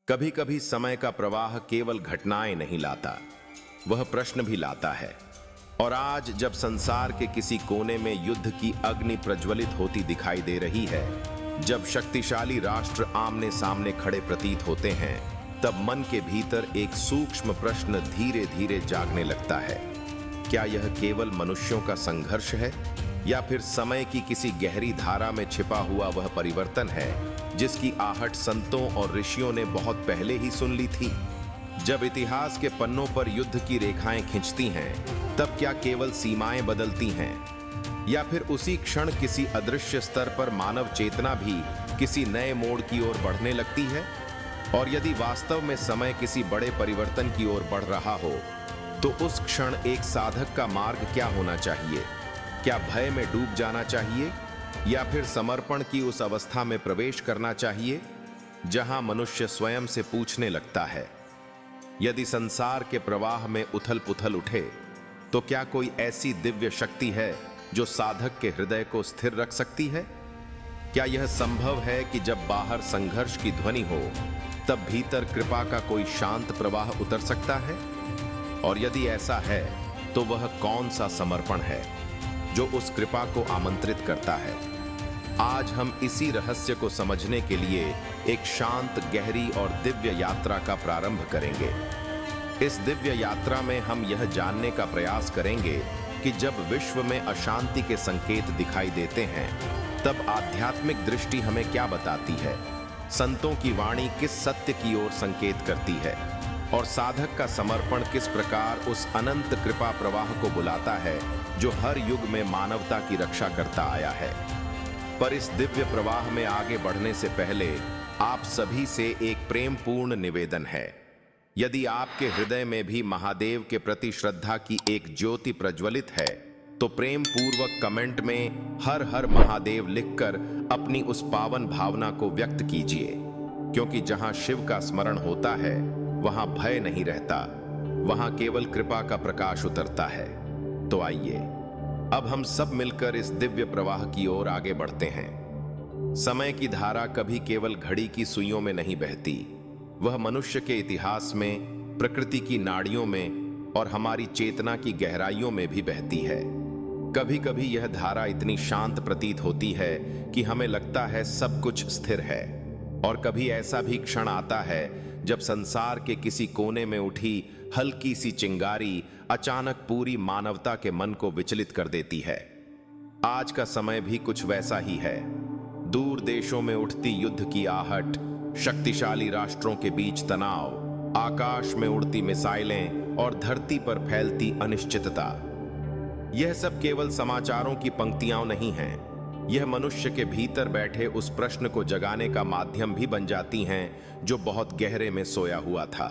कभी कभी समय का प्रवाह केवल घटनाएं नहीं लाता, वह प्रश्न भी लाता है। और आज जब संसार के किसी कोने में युद्ध की अग्नि प्रज्वलित होती दिखाई दे रही है, जब शक्तिशाली राष्ट्र आमने सामने खड़े प्रतीत होते हैं, तब मन के भीतर एक सूक्ष्म प्रश्न धीरे धीरे जागने लगता है। क्या यह केवल मनुष्यों का संघर्ष है, या फिर समय की किसी गहरी धारा में छिपा हुआ वह परिवर्तन है जिसकी आहट संतों और ऋषियों ने बहुत पहले ही सुन ली थी? जब इतिहास के पन्नों पर युद्ध की रेखाएं खिंचती हैं, तब क्या केवल सीमाएं बदलती हैं, या फिर उसी क्षण किसी अदृश्य स्तर पर मानव चेतना भी किसी नए मोड़ की ओर बढ़ने लगती है? और यदि वास्तव में समय किसी बड़े परिवर्तन की ओर बढ़ रहा हो, तो उस क्षण एक साधक का मार्ग क्या होना चाहिए? क्या भय में डूब जाना चाहिए, या फिर समर्पण की उस अवस्था में प्रवेश करना चाहिए जहां मनुष्य स्वयं से पूछने लगता है, यदि संसार के प्रवाह में उथल पुथल उठे, तो क्या कोई ऐसी दिव्य शक्ति है जो साधक के हृदय को स्थिर रख सकती है? क्या यह संभव है कि जब बाहर संघर्ष की ध्वनि हो, तब भीतर कृपा का कोई शांत प्रवाह उतर सकता है? और यदि ऐसा है, तो वह कौन सा समर्पण है जो उस कृपा को आमंत्रित करता है? आज हम इसी रहस्य को समझने के लिए एक शांत, गहरी और दिव्य यात्रा का प्रारंभ करेंगे। इस दिव्य यात्रा में हम यह जानने का प्रयास करेंगे कि जब विश्व में अशांति के संकेत दिखाई देते हैं, तब आध्यात्मिक दृष्टि हमें क्या बताती है, संतों की वाणी किस सत्य की ओर संकेत करती है, और साधक का समर्पण किस प्रकार उस अनंत कृपा प्रवाह को बुलाता है जो हर युग में मानवता की रक्षा करता आया है। पर इस दिव्य प्रवाह में आगे बढ़ने से पहले आप सभी से एक प्रेमपूर्ण निवेदन है। यदि आपके हृदय में भी महादेव के प्रति श्रद्धा की एक ज्योति प्रज्वलित है, तो प्रेम पूर्वक कमेंट में हर हर महादेव लिखकर अपनी उस पावन भावना को व्यक्त कीजिए, क्योंकि जहां शिव का स्मरण होता है, वहां भय नहीं रहता, वहां केवल कृपा का प्रकाश उतरता है। तो आइए अब हम सब मिलकर इस दिव्य प्रवाह की ओर आगे बढ़ते हैं। समय की धारा कभी केवल घड़ी की सुइयों में नहीं बहती, वह मनुष्य के इतिहास में, प्रकृति की नाड़ियों में और हमारी चेतना की गहराइयों में भी बहती है। कभी कभी यह धारा इतनी शांत प्रतीत होती है कि हमें लगता है सब कुछ स्थिर है, और कभी ऐसा भी क्षण आता है जब संसार के किसी कोने में उठी हल्की सी चिंगारी अचानक पूरी मानवता के मन को विचलित कर देती है। आज का समय भी कुछ वैसा ही है। दूर देशों में उठती युद्ध की आहट, शक्तिशाली राष्ट्रों के बीच तनाव, आकाश में उड़ती मिसाइलें और धरती पर फैलती अनिश्चितता, यह सब केवल समाचारों की पंक्तियां नहीं हैं। यह मनुष्य के भीतर बैठे उस प्रश्न को जगाने का माध्यम भी बन जाती हैं जो बहुत गहरे में सोया हुआ था।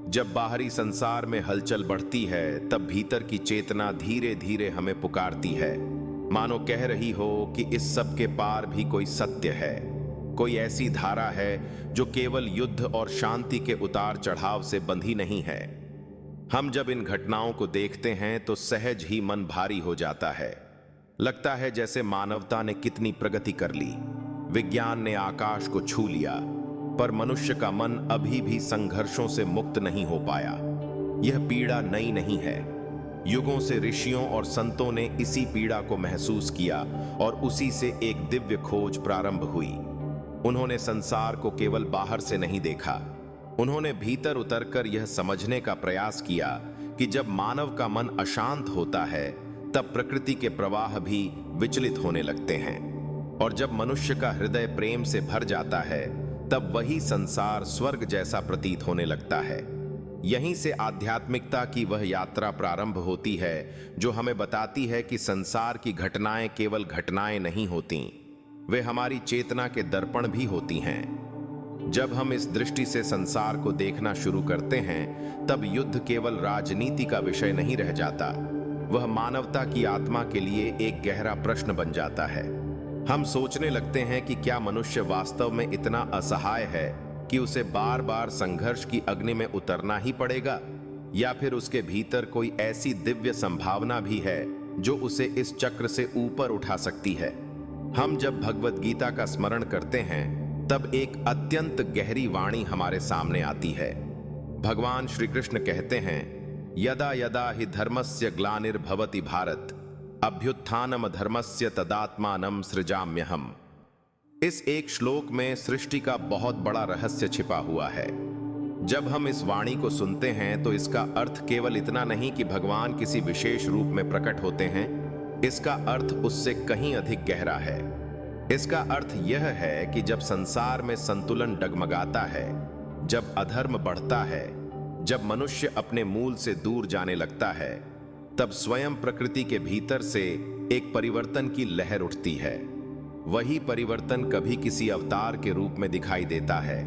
जब बाहरी संसार में हलचल बढ़ती है, तब भीतर की चेतना धीरे धीरे हमें पुकारती है, मानो कह रही हो कि इस सब के पार भी कोई सत्य है, कोई ऐसी धारा है जो केवल युद्ध और शांति के उतार चढ़ाव से बंधी नहीं है। हम जब इन घटनाओं को देखते हैं तो सहज ही मन भारी हो जाता है। लगता है जैसे मानवता ने कितनी प्रगति कर ली, विज्ञान ने आकाश को छू लिया, पर मनुष्य का मन अभी भी संघर्षों से मुक्त नहीं हो पाया। यह पीड़ा नई नहीं है। युगों से ऋषियों और संतों ने इसी पीड़ा को महसूस किया, और उसी से एक दिव्य खोज प्रारंभ हुई। उन्होंने संसार को केवल बाहर से नहीं देखा, उन्होंने भीतर उतरकर यह समझने का प्रयास किया कि जब मानव का मन अशांत होता है, तब प्रकृति के प्रवाह भी विचलित होने लगते हैं, और जब मनुष्य का हृदय प्रेम से भर जाता है, तब वही संसार स्वर्ग जैसा प्रतीत होने लगता है। यहीं से आध्यात्मिकता की वह यात्रा प्रारंभ होती है जो हमें बताती है कि संसार की घटनाएं केवल घटनाएं नहीं होती, वे हमारी चेतना के दर्पण भी होती हैं। जब हम इस दृष्टि से संसार को देखना शुरू करते हैं, तब युद्ध केवल राजनीति का विषय नहीं रह जाता, वह मानवता की आत्मा के लिए एक गहरा प्रश्न बन जाता है। हम सोचने लगते हैं कि क्या मनुष्य वास्तव में इतना असहाय है कि उसे बार बार संघर्ष की अग्नि में उतरना ही पड़ेगा, या फिर उसके भीतर कोई ऐसी दिव्य संभावना भी है जो उसे इस चक्र से ऊपर उठा सकती है। हम जब भगवत गीता का स्मरण करते हैं, तब एक अत्यंत गहरी वाणी हमारे सामने आती है। भगवान श्री कृष्ण कहते हैं, यदा यदा हि धर्मस्य ग्लानिर्भवति भारत अभ्युत्थानम धर्मस्य तदात्मानं सृजाम्यहम्। इस एक श्लोक में सृष्टि का बहुत बड़ा रहस्य छिपा हुआ है। जब हम इस वाणी को सुनते हैं तो इसका अर्थ केवल इतना नहीं कि भगवान किसी विशेष रूप में प्रकट होते हैं। इसका अर्थ उससे कहीं अधिक गहरा है। इसका अर्थ यह है कि जब संसार में संतुलन डगमगाता है, जब अधर्म बढ़ता है, जब मनुष्य अपने मूल से दूर जाने लगता है, तब स्वयं प्रकृति के भीतर से एक परिवर्तन की लहर उठती है। वही परिवर्तन कभी किसी अवतार के रूप में दिखाई देता है,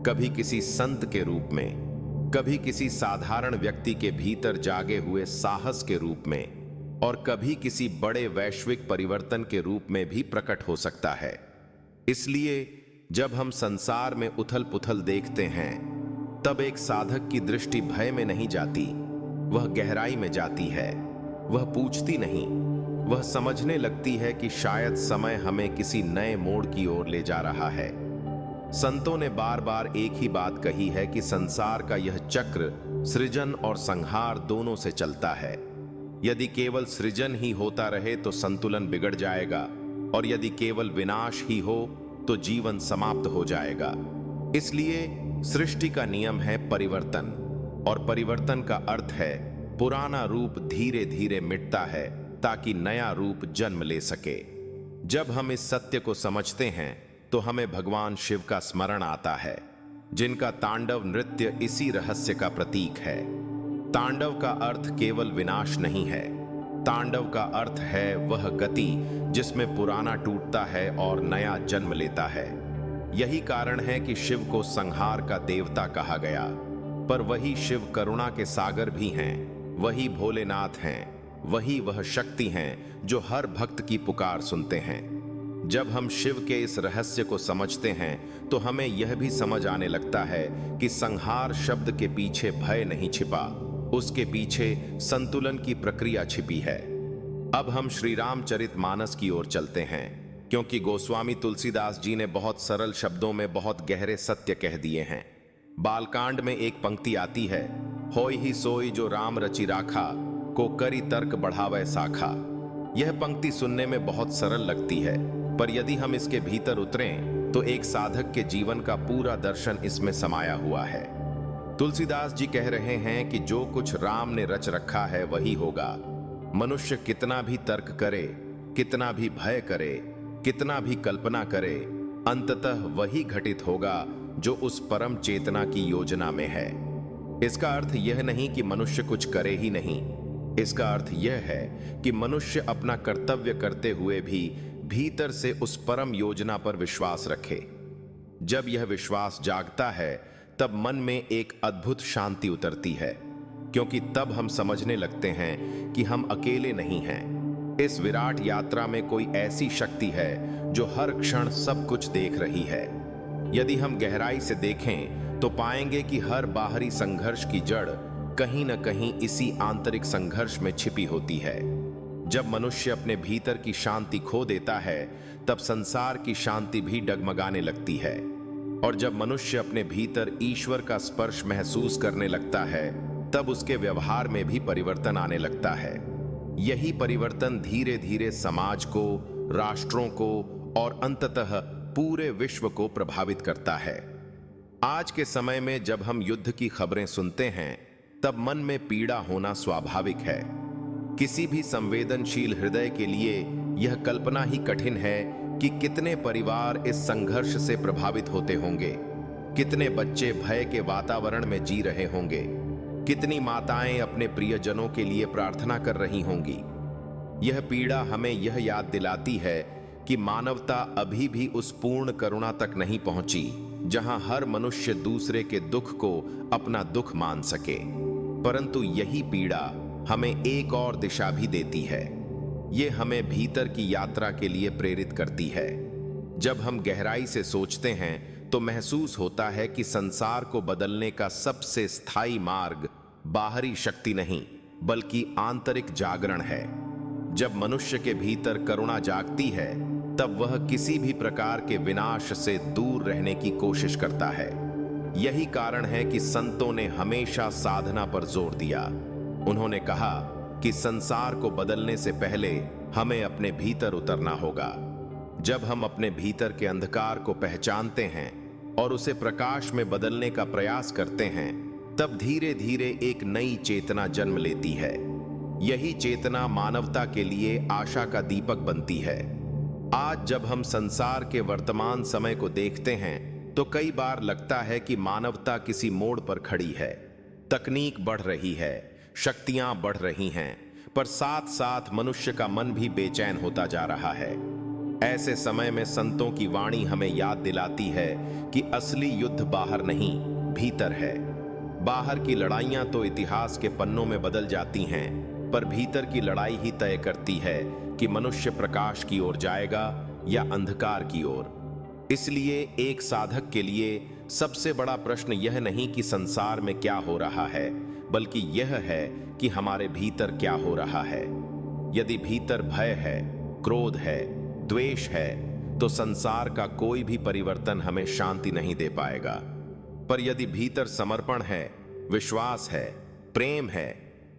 कभी किसी संत के रूप में, कभी किसी साधारण व्यक्ति के भीतर जागे हुए साहस के रूप में, और कभी किसी बड़े वैश्विक परिवर्तन के रूप में भी प्रकट हो सकता है। इसलिए जब हम संसार में उथल पुथल देखते हैं, तब एक साधक की दृष्टि भय में नहीं जाती, वह गहराई में जाती है। वह पूछती नहीं, वह समझने लगती है कि शायद समय हमें किसी नए मोड़ की ओर ले जा रहा है। संतों ने बार बार एक ही बात कही है कि संसार का यह चक्र सृजन और संहार दोनों से चलता है। यदि केवल सृजन ही होता रहे तो संतुलन बिगड़ जाएगा, और यदि केवल विनाश ही हो तो जीवन समाप्त हो जाएगा। इसलिए सृष्टि का नियम है परिवर्तन, और परिवर्तन का अर्थ है पुराना रूप धीरे धीरे मिटता है ताकि नया रूप जन्म ले सके। जब हम इस सत्य को समझते हैं तो हमें भगवान शिव का स्मरण आता है, जिनका तांडव नृत्य इसी रहस्य का प्रतीक है। तांडव का अर्थ केवल विनाश नहीं है, तांडव का अर्थ है वह गति जिसमें पुराना टूटता है और नया जन्म लेता है। यही कारण है कि शिव को संहार का देवता कहा गया, पर वही शिव करुणा के सागर भी हैं, वही भोलेनाथ हैं, वही वह शक्ति हैं जो हर भक्त की पुकार सुनते हैं। जब हम शिव के इस रहस्य को समझते हैं तो हमें यह भी समझ आने लगता है कि संहार शब्द के पीछे भय नहीं छिपा, उसके पीछे संतुलन की प्रक्रिया छिपी है। अब हम श्री रामचरितमानस की ओर चलते हैं, क्योंकि गोस्वामी तुलसीदास जी ने बहुत सरल शब्दों में बहुत गहरे सत्य कह दिए हैं। बालकांड में एक पंक्ति आती है, होय ही सोई जो राम रचि राखा, को करी तर्क बढ़ावे साखा। यह पंक्ति सुनने में बहुत सरल लगती है, पर यदि हम इसके भीतर उतरें तो एक साधक के जीवन का पूरा दर्शन इसमें समाया हुआ है। तुलसीदास जी कह रहे हैं कि जो कुछ राम ने रच रखा है वही होगा। मनुष्य कितना भी तर्क करे, कितना भी भय करे, कितना भी कल्पना करे, अंततः वही घटित होगा जो उस परम चेतना की योजना में है। इसका अर्थ यह नहीं कि मनुष्य कुछ करे ही नहीं, इसका अर्थ यह है कि मनुष्य अपना कर्तव्य करते हुए भी भीतर से उस परम योजना पर विश्वास रखे। जब यह विश्वास जागता है तब मन में एक अद्भुत शांति उतरती है, क्योंकि तब हम समझने लगते हैं कि हम अकेले नहीं हैं। इस विराट यात्रा में कोई ऐसी शक्ति है जो हर क्षण सब कुछ देख रही है। यदि हम गहराई से देखें तो पाएंगे कि हर बाहरी संघर्ष की जड़ कहीं न कहीं इसी आंतरिक संघर्ष में छिपी होती है। जब मनुष्य अपने भीतर की शांति खो देता है तब संसार की शांति भी डगमगाने लगती है, और जब मनुष्य अपने भीतर ईश्वर का स्पर्श महसूस करने लगता है तब उसके व्यवहार में भी परिवर्तन आने लगता है। यही परिवर्तन धीरे धीरे समाज को, राष्ट्रों को और अंततः पूरे विश्व को प्रभावित करता है। आज के समय में जब हम युद्ध की खबरें सुनते हैं तब मन में पीड़ा होना स्वाभाविक है। किसी भी संवेदनशील हृदय के लिए यह कल्पना ही कठिन है कि कितने परिवार इस संघर्ष से प्रभावित होते होंगे, कितने बच्चे भय के वातावरण में जी रहे होंगे, कितनी माताएं अपने प्रियजनों के लिए प्रार्थना कर रही होंगी। यह पीड़ा हमें यह याद दिलाती है कि मानवता अभी भी उस पूर्ण करुणा तक नहीं पहुंची जहां हर मनुष्य दूसरे के दुख को अपना दुख मान सके। परंतु यही पीड़ा हमें एक और दिशा भी देती है। ये हमें भीतर की यात्रा के लिए प्रेरित करती है। जब हम गहराई से सोचते हैं तो महसूस होता है कि संसार को बदलने का सबसे स्थायी मार्ग बाहरी शक्ति नहीं बल्कि आंतरिक जागरण है। जब मनुष्य के भीतर करुणा जागती है तब वह किसी भी प्रकार के विनाश से दूर रहने की कोशिश करता है। यही कारण है कि संतों ने हमेशा साधना पर जोर दिया। उन्होंने कहा कि संसार को बदलने से पहले हमें अपने भीतर उतरना होगा। जब हम अपने भीतर के अंधकार को पहचानते हैं और उसे प्रकाश में बदलने का प्रयास करते हैं, तब धीरे धीरे एक नई चेतना जन्म लेती है। यही चेतना मानवता के लिए आशा का दीपक बनती है। आज जब हम संसार के वर्तमान समय को देखते हैं तो कई बार लगता है कि मानवता किसी मोड़ पर खड़ी है। तकनीक बढ़ रही है, शक्तियां बढ़ रही हैं, पर साथ साथ मनुष्य का मन भी बेचैन होता जा रहा है। ऐसे समय में संतों की वाणी हमें याद दिलाती है कि असली युद्ध बाहर नहीं, भीतर है। बाहर की लड़ाइयां तो इतिहास के पन्नों में बदल जाती हैं, पर भीतर की लड़ाई ही तय करती है कि मनुष्य प्रकाश की ओर जाएगा या अंधकार की ओर। इसलिए एक साधक के लिए सबसे बड़ा प्रश्न यह नहीं कि संसार में क्या हो रहा है, बल्कि यह है कि हमारे भीतर क्या हो रहा है। यदि भीतर भय है, क्रोध है, द्वेष है, तो संसार का कोई भी परिवर्तन हमें शांति नहीं दे पाएगा। पर यदि भीतर समर्पण है, विश्वास है, प्रेम है,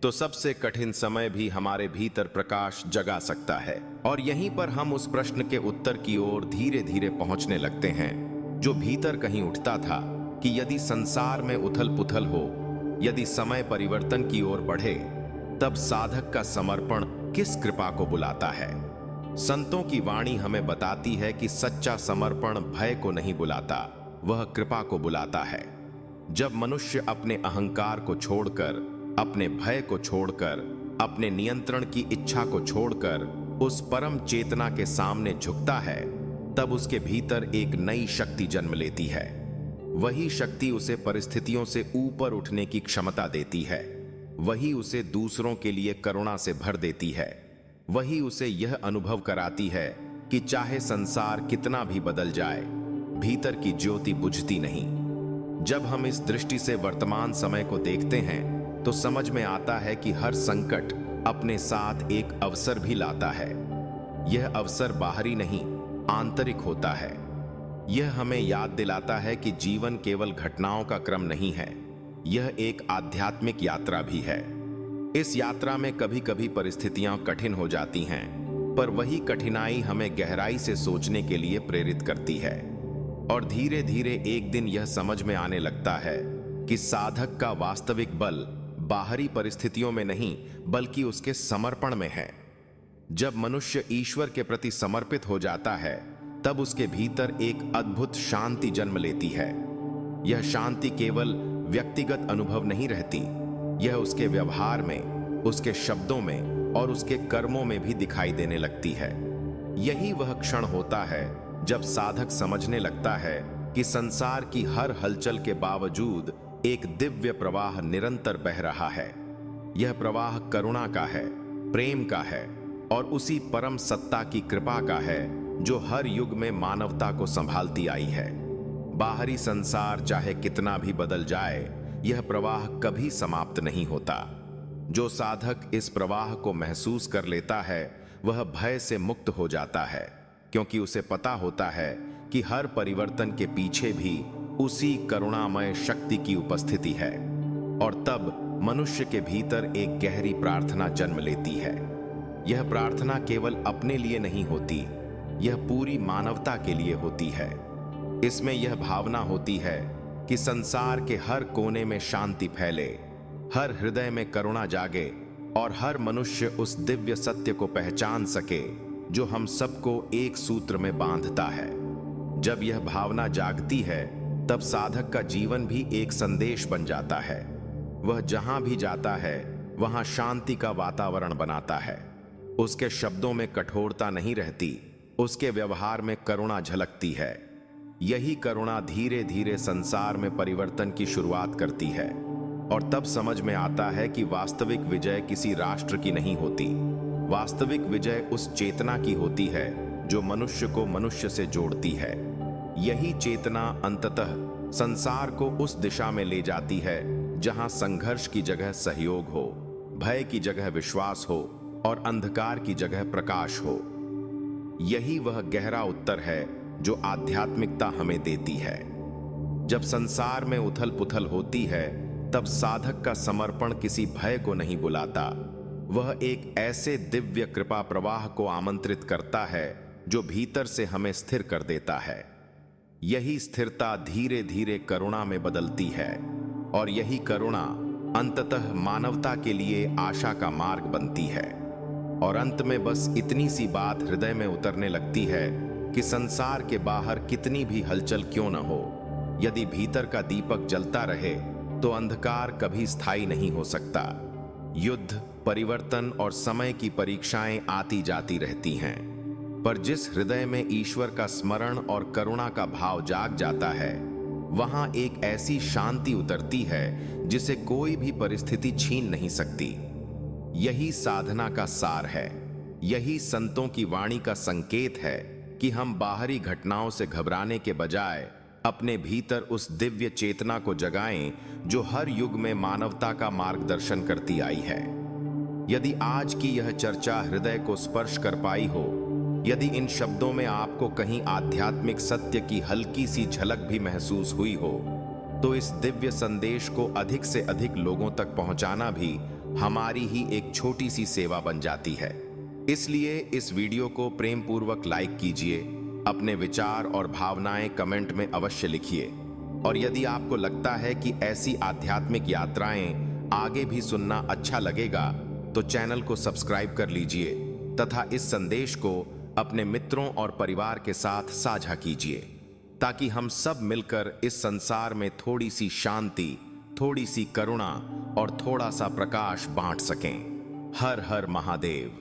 तो सबसे कठिन समय भी हमारे भीतर प्रकाश जगा सकता है। और यहीं पर हम उस प्रश्न के उत्तर की ओर धीरे धीरे पहुंचने लगते हैं, जो भीतर कहीं उठता था कि यदि संसार में उथल पुथल हो, यदि समय परिवर्तन की ओर बढ़े, तब साधक का समर्पण किस कृपा को बुलाता है। संतों की वाणी हमें बताती है कि सच्चा समर्पण भय को नहीं बुलाता, वह कृपा को बुलाता है। जब मनुष्य अपने अहंकार को छोड़कर, अपने भय को छोड़कर, अपने नियंत्रण की इच्छा को छोड़कर उस परम चेतना के सामने झुकता है, तब उसके भीतर एक नई शक्ति जन्म लेती है। वही शक्ति उसे परिस्थितियों से ऊपर उठने की क्षमता देती है। वही उसे दूसरों के लिए करुणा से भर देती है। वही उसे यह अनुभव कराती है कि चाहे संसार कितना भी बदल जाए, भीतर की ज्योति बुझती नहीं। जब हम इस दृष्टि से वर्तमान समय को देखते हैं तो समझ में आता है कि हर संकट अपने साथ एक अवसर भी लाता है। यह अवसर बाहरी नहीं, आंतरिक होता है। यह हमें याद दिलाता है कि जीवन केवल घटनाओं का क्रम नहीं है, यह एक आध्यात्मिक यात्रा भी है। इस यात्रा में कभी कभी परिस्थितियां कठिन हो जाती हैं, पर वही कठिनाई हमें गहराई से सोचने के लिए प्रेरित करती है। और धीरे धीरे एक दिन यह समझ में आने लगता है कि साधक का वास्तविक बल बाहरी परिस्थितियों में नहीं, बल्कि उसके समर्पण में है। जब मनुष्य ईश्वर के प्रति समर्पित हो जाता है, तब उसके भीतर एक अद्भुत शांति जन्म लेती है। यह शांति केवल व्यक्तिगत अनुभव नहीं रहती, यह उसके व्यवहार में, उसके शब्दों में और उसके कर्मों में भी दिखाई देने लगती है। यही वह क्षण होता है जब साधक समझने लगता है कि संसार की हर हलचल के बावजूद एक दिव्य प्रवाह निरंतर बह रहा है। यह प्रवाह करुणा का है, प्रेम का है और उसी परम सत्ता की कृपा का है जो हर युग में मानवता को संभालती आई है। बाहरी संसार चाहे कितना भी बदल जाए, यह प्रवाह कभी समाप्त नहीं होता। जो साधक इस प्रवाह को महसूस कर लेता है, वह भय से मुक्त हो जाता है, क्योंकि उसे पता होता है कि हर परिवर्तन के पीछे भी उसी करुणामय शक्ति की उपस्थिति है। और तब मनुष्य के भीतर एक गहरी प्रार्थना जन्म लेती है। यह प्रार्थना केवल अपने लिए नहीं होती, यह पूरी मानवता के लिए होती है। इसमें यह भावना होती है कि संसार के हर कोने में शांति फैले, हर हृदय में करुणा जागे और हर मनुष्य उस दिव्य सत्य को पहचान सके जो हम सबको एक सूत्र में बांधता है। जब यह भावना जागती है, तब साधक का जीवन भी एक संदेश बन जाता है। वह जहां भी जाता है, वहां शांति का वातावरण बनाता है। उसके शब्दों में कठोरता नहीं रहती, उसके व्यवहार में करुणा झलकती है। यही करुणा धीरे धीरे संसार में परिवर्तन की शुरुआत करती है। और तब समझ में आता है कि वास्तविक विजय किसी राष्ट्र की नहीं होती, वास्तविक विजय उस चेतना की होती है जो मनुष्य को मनुष्य से जोड़ती है। यही चेतना अंततः संसार को उस दिशा में ले जाती है जहां संघर्ष की जगह सहयोग हो, भय की जगह विश्वास हो और अंधकार की जगह प्रकाश हो। यही वह गहरा उत्तर है जो आध्यात्मिकता हमें देती है। जब संसार में उथल पुथल होती है, तब साधक का समर्पण किसी भय को नहीं बुलाता। वह एक ऐसे दिव्य कृपा प्रवाह को आमंत्रित करता है जो भीतर से हमें स्थिर कर देता है। यही स्थिरता धीरे धीरे करुणा में बदलती है और यही करुणा अंततः मानवता के लिए आशा का मार्ग बनती है। और अंत में बस इतनी सी बात हृदय में उतरने लगती है कि संसार के बाहर कितनी भी हलचल क्यों न हो, यदि भीतर का दीपक जलता रहे तो अंधकार कभी स्थायी नहीं हो सकता। युद्ध, परिवर्तन और समय की परीक्षाएं आती जाती रहती हैं, पर जिस हृदय में ईश्वर का स्मरण और करुणा का भाव जाग जाता है, वहां एक ऐसी शांति उतरती है जिसे कोई भी परिस्थिति छीन नहीं सकती। यही साधना का सार है। यही संतों की वाणी का संकेत है कि हम बाहरी घटनाओं से घबराने के बजाय अपने भीतर उस दिव्य चेतना को जगाएं जो हर युग में मानवता का मार्गदर्शन करती आई है। यदि आज की यह चर्चा हृदय को स्पर्श कर पाई हो, यदि इन शब्दों में आपको कहीं आध्यात्मिक सत्य की हल्की सी झलक भी महसूस हुई हो, तो इस दिव्य संदेश को अधिक से अधिक लोगों तक पहुंचाना भी हमारी ही एक छोटी सी सेवा बन जाती है। इसलिए इस वीडियो को प्रेम पूर्वक लाइक कीजिए, अपने विचार और भावनाएं कमेंट में अवश्य लिखिए। और यदि आपको लगता है कि ऐसी आध्यात्मिक यात्राएं आगे भी सुनना अच्छा लगेगा, तो चैनल को सब्सक्राइब कर लीजिए तथा इस संदेश को अपने मित्रों और परिवार के साथ साझा कीजिए, ताकि हम सब मिलकर इस संसार में थोड़ी सी शांति, थोड़ी सी करुणा और थोड़ा सा प्रकाश बांट सकें। हर हर महादेव।